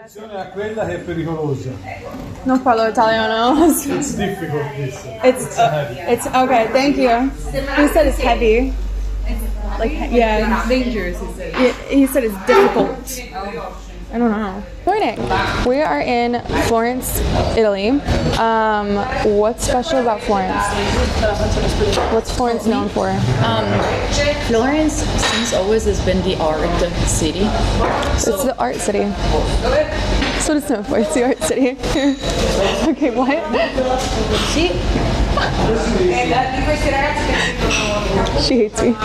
A quella che è pericolosa. Non parlo italiano. It's difficult this. It's okay, thank you. He said it's heavy. Like, yeah. It's dangerous, he said. He said it's difficult. I don't know. Morning. We are in Florence, Italy. What's special about Florence? What's Florence known for? Florence since always has been the art city. It's the art city. That's what it's known for. It's the art city. Okay, what? Sì. She hates me.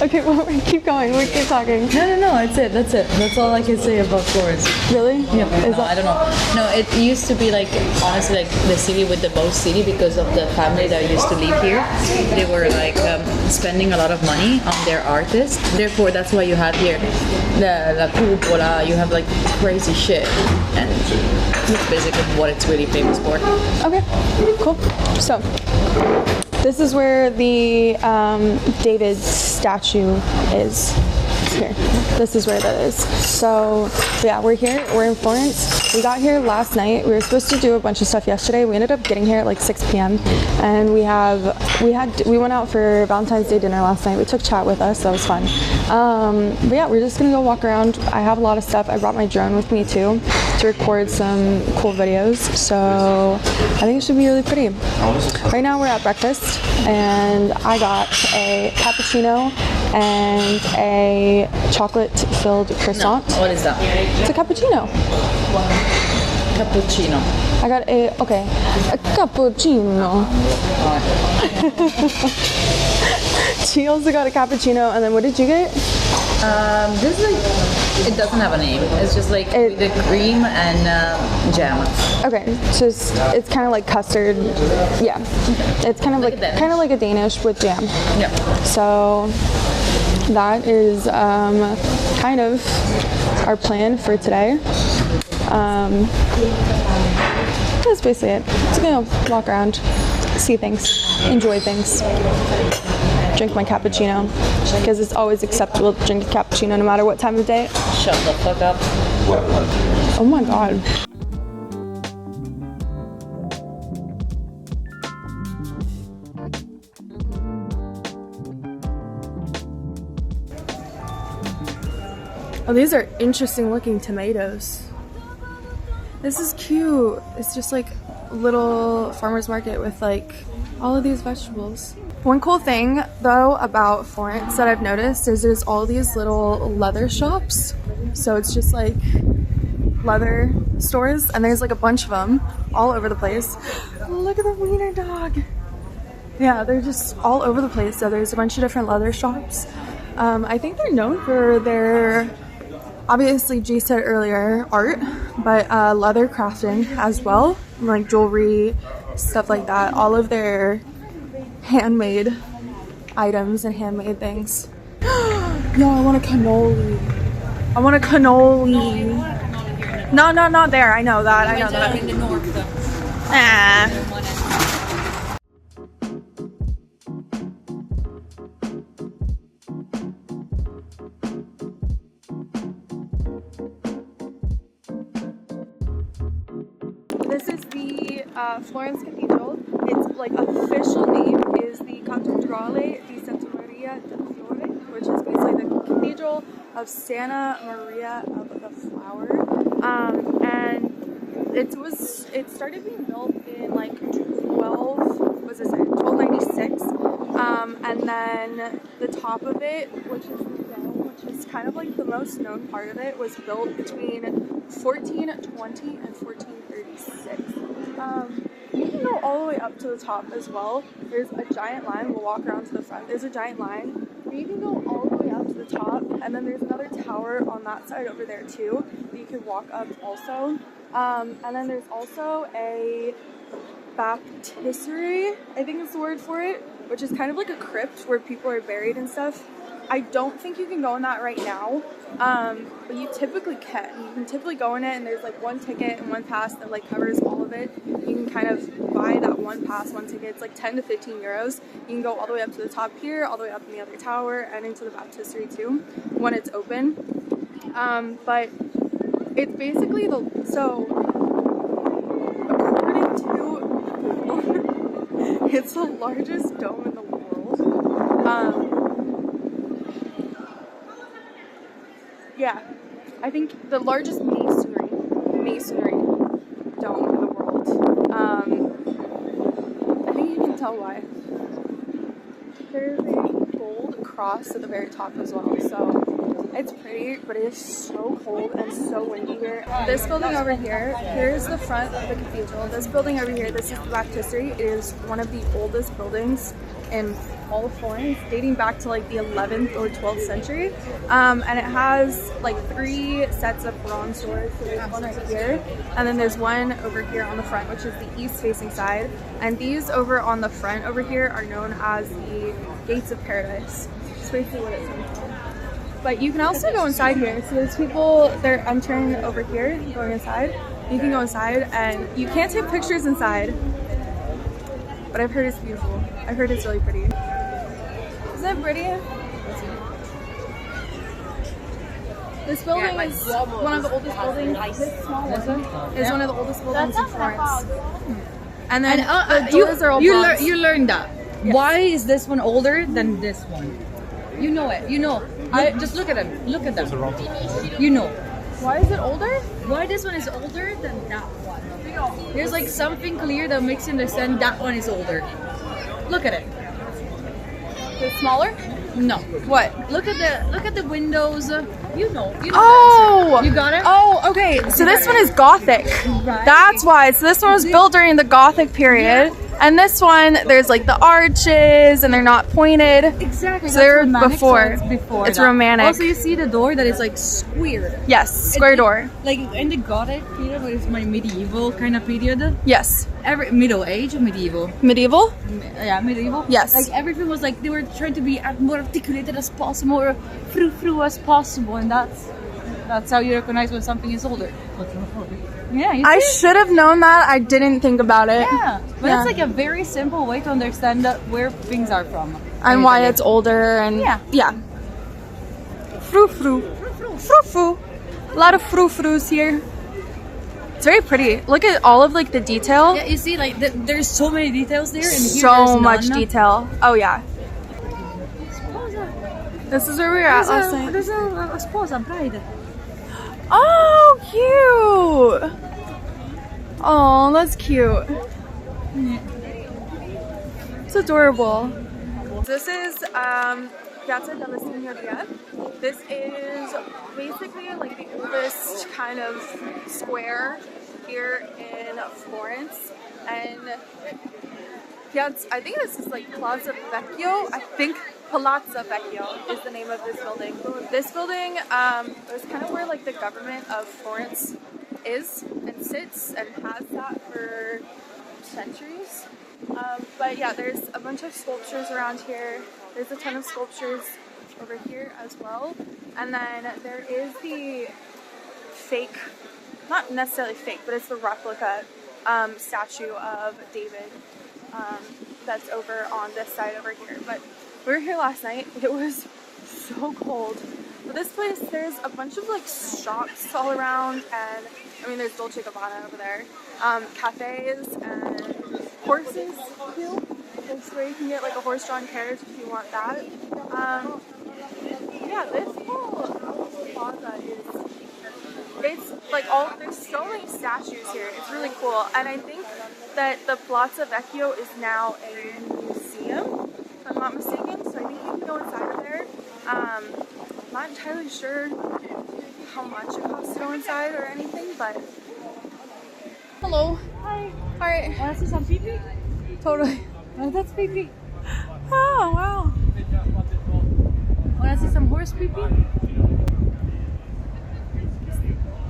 Okay, well, keep going. We keep talking. No, that's it. That's all I can say about Florence. Really? Yeah, I don't know. No, it used to be like, honestly, like the city with the most city because of the family that used to live here. They were like spending a lot of money on their artists. Therefore, that's why you have here the cupola. You have like crazy shit, and that's basically what it's really famous for. Okay, cool. So, this is where the David statue is. Here. This is where that is. So yeah, we're here. We're in Florence. We got here last night. We were supposed to do a bunch of stuff yesterday. We ended up getting here at like 6 p.m. and we went out for Valentine's Day dinner last night. We took chat with us. That was fun. But yeah, we're just gonna go walk around. I have a lot of stuff. I brought my drone with me too to record some cool videos. So I think it should be really pretty. Right now we're at breakfast and I got a cappuccino and a chocolate-filled croissant. No, what is that? It's a cappuccino. Cappuccino. I got a cappuccino. She also got a cappuccino, and then what did you get? This is like, it doesn't have a name. It's just like the cream and jam. Okay, it's kind of like custard. Yeah, it's kind of like a Danish with jam. Yeah. So that is kind of our plan for today. That's basically it. Just gonna walk around, see things, enjoy things, drink my cappuccino, because it's always acceptable to drink a cappuccino no matter what time of day. Shut the fuck up. Oh my god. Oh, these are interesting looking tomatoes. This is cute. It's just like a little farmer's market with like all of these vegetables. One cool thing though about Florence that I've noticed is there's all these little leather shops. So it's just like leather stores and there's like a bunch of them all over the place. Look at the wiener dog. Yeah, they're just all over the place. So there's a bunch of different leather shops. I think they're known for their, obviously G said earlier, art, but leather crafting as well, like jewelry, stuff like that. All of their handmade items and handmade things. Yo, I want a cannoli. I want a cannoli. No, not there. I know that. I know that. In the north, though. Ah. This is the Florence Cathedral. Its like official name is the Cattedrale di Santa Maria del Fiore, which is basically the Cathedral of Santa Maria of the Flower. And it started being built in like 1296. And then the top of it, which is the dome, which is kind of like the most known part of it, was built between 1420 and 1436. You can go all the way up to the top as well. There's a giant line. We'll walk around to the front. There's a giant line. You can go all the way up to the top, and then there's another tower on that side over there too that you can walk up also. And then there's also a baptistery, I think is the word for it, which is kind of like a crypt where people are buried and stuff. I don't think you can go in that right now, but you typically can. You can typically go in it, and there's like one ticket and one pass that like covers all of it. You can kind of buy that one pass, one ticket. It's like 10 to 15 euros. You can go all the way up to the top here, all the way up in the other tower, and into the baptistery too when it's open. But It's basically according to it's the largest dome in the world. Yeah, I think the largest masonry dome in the world. I think you can tell why. There's a gold cross at the very top as well, so it's pretty, but it is so cold and so windy here. This building over here, here's the front of the cathedral. This building over here, this is the baptistry. It is one of the oldest buildings in all of Florence, dating back to like the 11th or 12th century. And it has like 3 sets of bronze doors. So there's one right here, and then there's one over here on the front, which is the east-facing side. And these over on the front over here are known as the Gates of Paradise. That's basically what it stands for. But you can also go inside here. So there's people, they're entering over here, going inside. You can go inside, and you can't take pictures inside. But I've heard it's beautiful. I've heard it's really pretty. Isn't it pretty? This building is one of the oldest buildings. This small one is one of the oldest buildings in Florence. And then the doors are all bronze. You learned that. Yes. Why is this one older than this one? You know it. You know. Just look at them. Look at them. You know. Why is it older? Why this one is older than that one? There's like something clear that makes you understand that one is older. Look at it. It's smaller? No. What? Look at the windows. You know. Oh! The answer. You got it? Oh, okay. So this one is Gothic. Right. That's why. So this one was built during the Gothic period. Yeah. And this one, there's like the arches and they're not pointed. Exactly. So they're romantic, before. So it's before. It's that. romantic. Also, you see the door that is like square. Yes, square door. Like in the Gothic period, but it's my medieval kind of period. Yes. Every middle age or medieval? Medieval? Yeah, medieval. Yes. Like everything was like they were trying to be as more articulated as possible, or frou as possible, and that's how you recognize when something is older. Yeah, you see? I should have known that. I didn't think about it. Yeah, but it's like a very simple way to understand where things are from. And why it's older and yeah. Frou. A lot of frou-frous here. It's very pretty. Look at all of like the detail. Yeah, you see, like there's so many details there, and here so much detail. Oh yeah. This is where we were at last night. There's a sposa, bride. Oh, cute! Oh, that's cute. It's adorable. This is Piazza della Signoria. This is basically like the oldest kind of square here in Florence, and I think this is like Plaza Vecchio. I think Palazzo Vecchio is the name of this building. This building is kind of where like the government of Florence is and sits and has that for centuries. But yeah, there's a bunch of sculptures around here. There's a ton of sculptures over here as well. And then there is the fake, not necessarily fake, but it's the replica statue of David that's over on this side over here. But we were here last night. It was so cold. But this place, there's a bunch of like shops all around, and I mean there's Dolce & Gabbana over there, cafes and horses too. This where you can get like a horse-drawn carriage if you want that. Yeah, this whole plaza it's like there's so many statues here. It's really cool, and I think that the Palazzo Vecchio is now a museum, if I'm not mistaken. So I think you can go inside of there. I'm not entirely sure how much it costs to go inside or anything, but hello. Hi. Alright. Wanna see some pee-pee? Totally. Oh, that's pee-pee. Oh wow. Wanna see some horse pee-pee?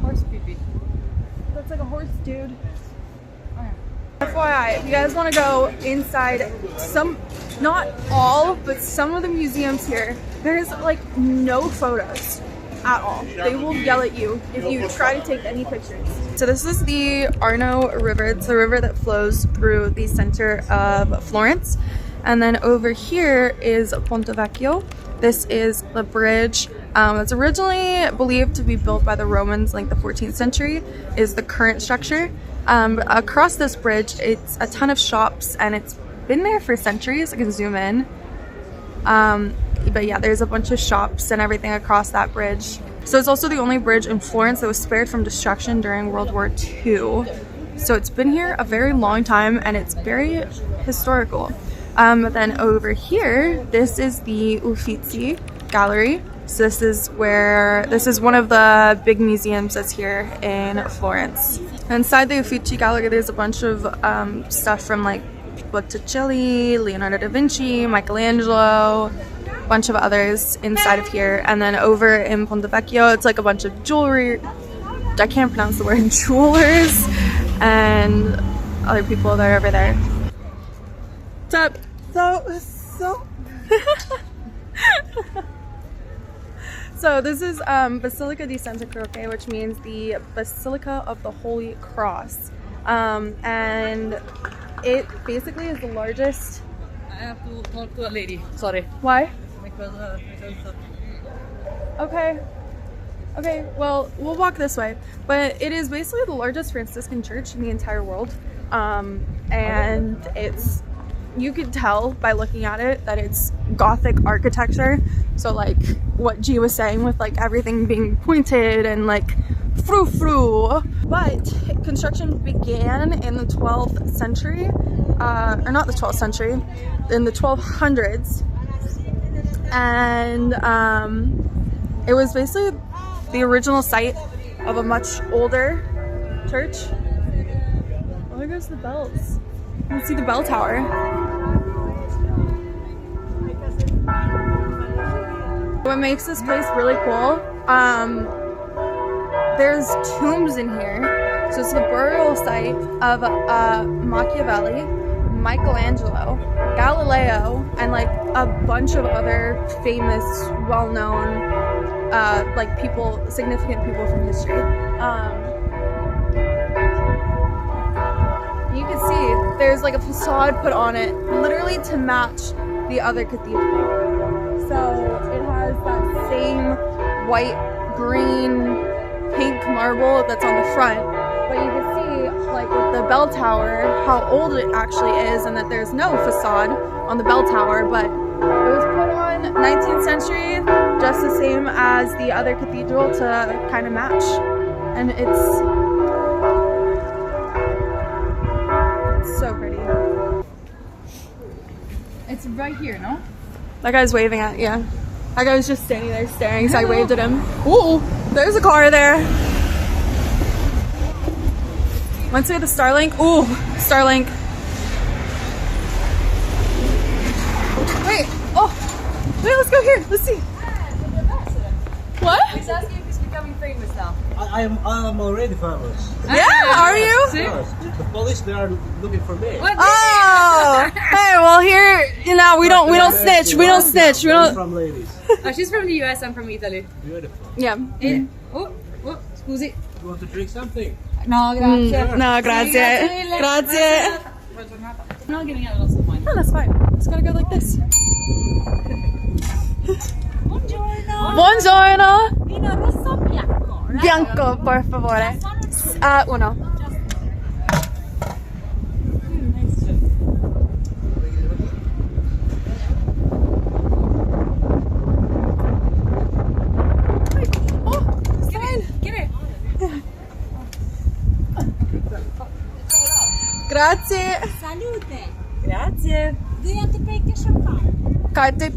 Horse pee-pee. That's like a horse, dude. FYI, if you guys want to go inside not all, but some of the museums here, there's like no photos at all. They will yell at you if you try to take any pictures. So this is the Arno River. It's the river that flows through the center of Florence. And then over here is Ponte Vecchio. This is the bridge. It's originally believed to be built by the Romans, like the 14th century, is the current structure. Across this bridge, it's a ton of shops, and it's been there for centuries. I can zoom in. But yeah, there's a bunch of shops and everything across that bridge. So it's also the only bridge in Florence that was spared from destruction during World War II. So it's been here a very long time, and it's very historical. Then over here, this is the Uffizi Gallery. So this is one of the big museums that's here in Florence. Inside the Uffizi Gallery, there's a bunch of stuff from like Botticelli, Leonardo da Vinci, Michelangelo, a bunch of others inside of here. And then over in Ponte Vecchio, it's like a bunch of jewelry. I can't pronounce the word, jewelers, and other people that are over there. What's up? So this is Basilica di Santa Croce, which means the Basilica of the Holy Cross, and it basically is the largest. I have to talk to a lady. Sorry. Why? Because Okay. Okay, well, we'll walk this way. But it is basically the largest Franciscan church in the entire world. And it's, you could tell by looking at it that it's Gothic architecture. So like what G was saying with like everything being pointed and like frou-frou. But construction began in the 12th century, or not the 12th century, in the 1200s. And it was basically the original site of a much older church. Oh, there goes the bells. You can see the bell tower. What makes this place really cool, there's tombs in here. So it's the burial site of Machiavelli, Michelangelo, Galileo, and like a bunch of other famous, well-known like people, significant people from history. You can see there's like a facade put on it literally to match the other cathedral. So it has that same white, green, pink marble that's on the front, but you can see like with the bell tower how old it actually is, and that there's no facade on the bell tower, but it was put on 19th century just the same as the other cathedral to kind of match. And it's so pretty. it's right here, no? That guy's waving at you. That guy was just standing there staring, so I waved at him. Ooh, there's a car there. Once we get the Starlink. Ooh, Starlink. Wait, oh, wait, let's go here. Let's see. What? He's asking if he's becoming famous now. I'm already famous. Yeah, are you? Yes. The police, they are looking for me. What? Oh, hey, well here, you know, we don't snitch. We don't snitch. We don't. From ladies. Oh, she's from the US. I'm from Italy. Beautiful. Yeah. Oh, scusi. You want to drink something? No, grazie. No, grazie. Grazie. I'm not giving out a glass of wine. Oh, that's fine. Just gotta go like this. Buongiorno. Buongiorno. Vino rosso o bianco? Bianco, por favore. Uno. Oh, it's fine. Get it. Grazie. Salute. Grazie. Do you want to take a champagne? Carte.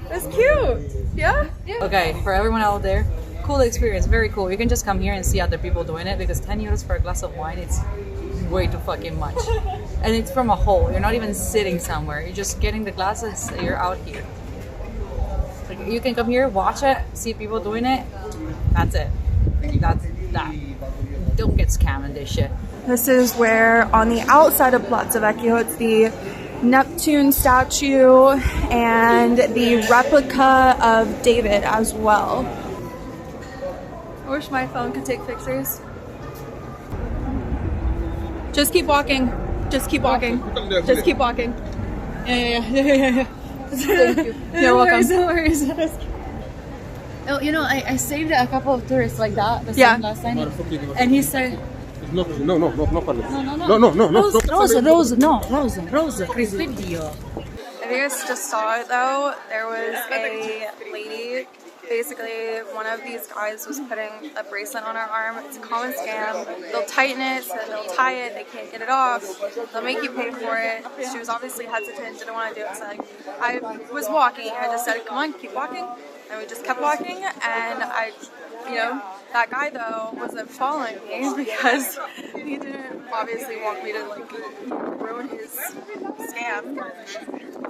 That's cute. Yeah? Okay, for everyone out there, cool experience, very cool. You can just come here and see other people doing it, because 10 euros for a glass of wine, it's way too fucking much. And it's from a hole. You're not even sitting somewhere. You're just getting the glasses. You're out here. Like, you can come here, watch it, see people doing it. That's it. That's that. Don't get scammed in this shit. This is where, on the outside of Piazza Vecchio, it's the Neptune statue and the replica of David as well. I wish my phone could take pictures. Just keep walking. Just keep walking. Just keep walking. Yeah. Thank you. You're welcome. No worries. Oh, you know, I saved a couple of tourists like that the Yeah. same last time, and he said, No, Carlos. Rose, Chris, video. If you guys just saw it though, there was a lady, basically one of these guys was putting a bracelet on her arm. It's a common scam. They'll tighten it, so they'll tie it, they can't get it off, they'll make you pay for it. She was obviously hesitant, didn't want to do it, so like, I was walking, I just said, come on, keep walking, and we just kept walking, and that guy though wasn't following me because he didn't obviously want me to like ruin his scam.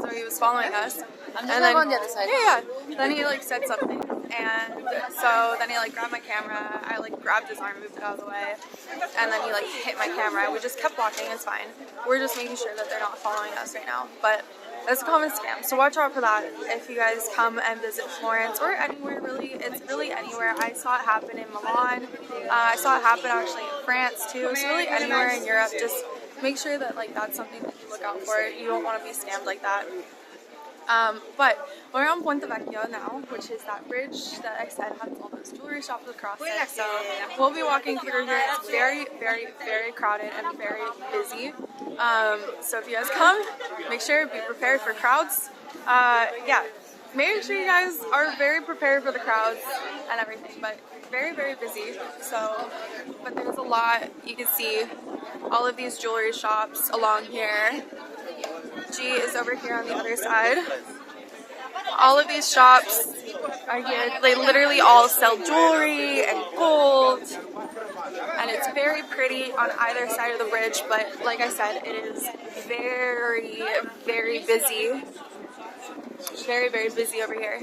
So he was following us. And then on the other side. Yeah. Then he like said something. And so then he like grabbed my camera. I like grabbed his arm, moved it out of the way. And then he like hit my camera. We just kept walking, it's fine. We're just making sure that they're not following us right now. But it's a common scam, so watch out for that if you guys come and visit Florence or anywhere really. It's really anywhere. I saw it happen in Milan. I saw it happen actually in France too. So really anywhere in Europe, just make sure that like that's something that you look out for. You don't want to be scammed like that. But we're on Ponte Vecchio now, which is that bridge that I said has all those jewelry shops across it. So we'll be walking through here. It's very, very, very crowded and very busy. So if you guys come, make sure be prepared for crowds. Yeah, make sure you guys are very prepared for the crowds and everything. But very, very busy. So, but there's a lot. You can see all of these jewelry shops along here. G is over here on the other side. All of these shops are here. They literally all sell jewelry and gold. And it's very pretty on either side of the bridge, but like I said, it is very, very busy. Very, very busy over here.